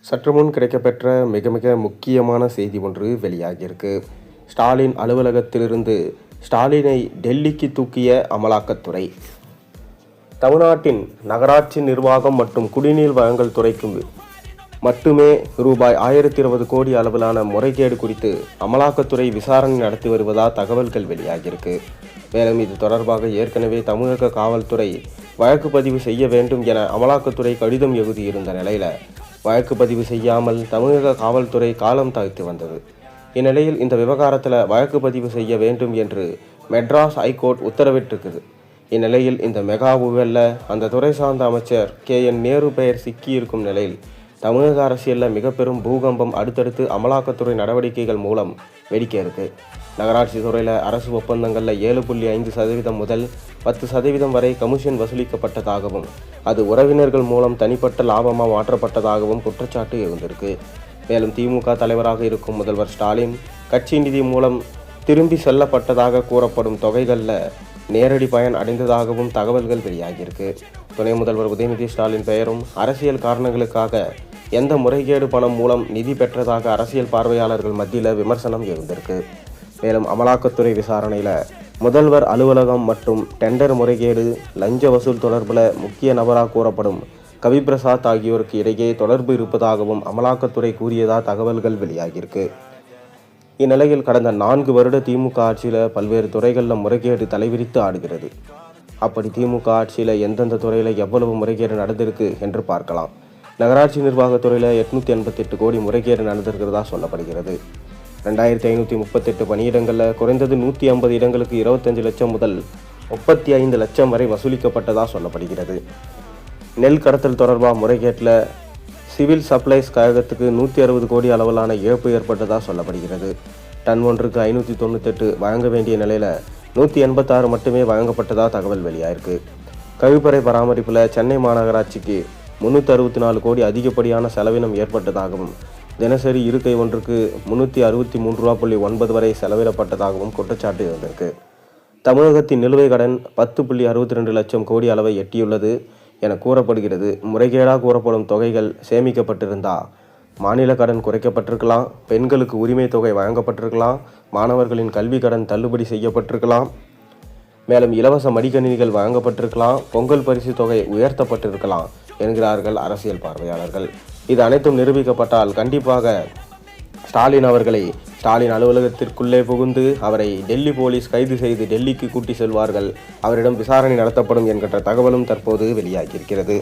சற்று முன் கிடைக்கப்பெற்ற மிக மிக முக்கியமான செய்தி ஒன்று வெளியாகியிருக்கு. ஸ்டாலின் அலுவலகத்திலிருந்து ஸ்டாலினை டெல்லிக்கு தூக்கிய அமலாக்கத்துறை. தமிழ்நாட்டின் நகராட்சி நிர்வாகம் மற்றும் குடிநீர் வழங்கல் துறைக்கு மட்டுமே ரூபாய் 1020 கோடி அளவிலான முறைகேடு குறித்து அமலாக்கத்துறை விசாரணை நடத்தி வருவதா தகவல்கள் வெளியாகியிருக்கு. மேலும் இது தொடர்பாக ஏற்கனவே தமிழக காவல்துறை வழக்கு பதிவு செய்ய வேண்டும் என அமலாக்கத்துறை கடிதம் எழுதியிருந்த நிலையில் வழக்கு பதிவு செய்யாமல் தமிழக காவல்துறை காலம் தாழ்த்தி வந்தது. இந்நிலையில் இந்த விவகாரத்தில் வழக்கு பதிவு செய்ய வேண்டும் என்று மெட்ராஸ் ஹைகோர்ட் உத்தரவிட்டிருக்குது. இந்நிலையில் இந்த மெகா ஊழலில் அந்த துறை சார்ந்த அமைச்சர் KN நேரு பெயர் சிக்கியிருக்கும் நிலையில் தமிழக அரசியலில் மிக பெரும் பூகம்பம் அடுத்தடுத்து அமலாக்கத்துறை நடவடிக்கைகள் மூலம் வெடிக்க இருக்கு. நகராட்சி துறையில் அரசு ஒப்பந்தங்களில் 7.5% முதல் 10% வரை கமிஷன் வசூலிக்கப்பட்டதாகவும் அது உறவினர்கள் மூலம் தனிப்பட்ட லாபமாக மாற்றப்பட்டதாகவும் குற்றச்சாட்டு எழுந்திருக்கு. மேலும் திமுக தலைவராக இருக்கும் முதல்வர் ஸ்டாலின் கட்சி நிதி மூலம் திரும்பி செல்லப்பட்டதாக கூறப்படும் தொகைகளில் நேரடி பயன் அடைந்ததாகவும் தகவல்கள் வெளியாகியிருக்கு. துணை முதல்வர் உதயநிதி ஸ்டாலின் பெயரும் அரசியல் காரணங்களுக்காக எந்த முறைகேடு பணம் மூலம் நிதி பெற்றதாக அரசியல் பார்வையாளர்கள் மத்தியில் விமர்சனம் எழுந்திருக்கு. மேலும் அமலாக்கத்துறை விசாரணையில் முதல்வர் அலுவலகம் மற்றும் டெண்டர் முறைகேடு, லஞ்ச வசூல் தொடர்பில் முக்கிய நபராக கூறப்படும் கவிபிரசாத் ஆகியோருக்கு இடையே தொடர்பு இருப்பதாகவும் அமலாக்கத்துறை கூறியதா தகவல்கள் வெளியாகியிருக்கு. இந்நிலையில் கடந்த 4 வருட திமுக ஆட்சியில் பல்வேறு துறைகளில் முறைகேடு தலைவிரித்து ஆடுகிறது. அப்படி திமுக ஆட்சியில் எந்தெந்த துறையில் எவ்வளவு முறைகேடு நடந்திருக்கு என்று பார்க்கலாம். நகராட்சி நிர்வாகத்துறையில் 888 கோடி முறைகேடு நடந்திருக்கிறதா சொல்லப்படுகிறது. 2538 பணியிடங்களில் குறைந்தது 150 இடங்களுக்கு 25 லட்சம் முதல் 35 லட்சம் வரை வசூலிக்கப்பட்டதாக சொல்லப்படுகிறது. நெல் கடத்தல் தொடர்பாக முறைகேட்டில் சிவில் சப்ளைஸ் கழகத்துக்கு 160 கோடி அளவிலான இழப்பு ஏற்பட்டதாக சொல்லப்படுகிறது. டன் ஒன்றுக்கு 598 வழங்க வேண்டிய நிலையில் 186 மட்டுமே வழங்கப்பட்டதாக தகவல் வெளியாயிருக்கு. கழிப்பறை பராமரிப்பில் சென்னை மாநகராட்சிக்கு 364 கோடி அதிகப்படியான செலவினம் ஏற்பட்டதாகவும் தினசரி இருக்கை ஒன்றுக்கு 363.9 ரூபா வரை செலவிடப்பட்டதாகவும் குற்றச்சாட்டு இருந்திருக்கு. தமிழகத்தின் நிலுவை கடன் 10.62 லட்சம் கோடி அளவை எட்டியுள்ளது என கூறப்படுகிறது. முறைகேடாக கூறப்படும் தொகைகள் சேமிக்கப்பட்டிருந்தா மாநில கடன் குறைக்கப்பட்டிருக்கலாம், பெண்களுக்கு உரிமை தொகை வழங்கப்பட்டிருக்கலாம், மாணவர்களின் கல்வி கடன் தள்ளுபடி செய்யப்பட்டிருக்கலாம், மேலும் இலவச மடிக்கணினிகள் வழங்கப்பட்டிருக்கலாம், பொங்கல் பரிசு தொகை உயர்த்தப்பட்டிருக்கலாம் என்கிறார்கள் அரசியல் பார்வையாளர்கள். இது அனைத்தும் நிரூபிக்கப்பட்டால் கண்டிப்பாக ஸ்டாலின் அவர்களை ஸ்டாலின் அலுவலகத்திற்குள்ளே புகுந்து அவரை டெல்லி போலீஸ் கைது செய்து டெல்லிக்கு கூட்டி செல்வார்கள். அவரிடம் விசாரணை நடத்தப்படும் என்கின்ற தகவலும் தற்போது வெளியாகியிருக்கிறது.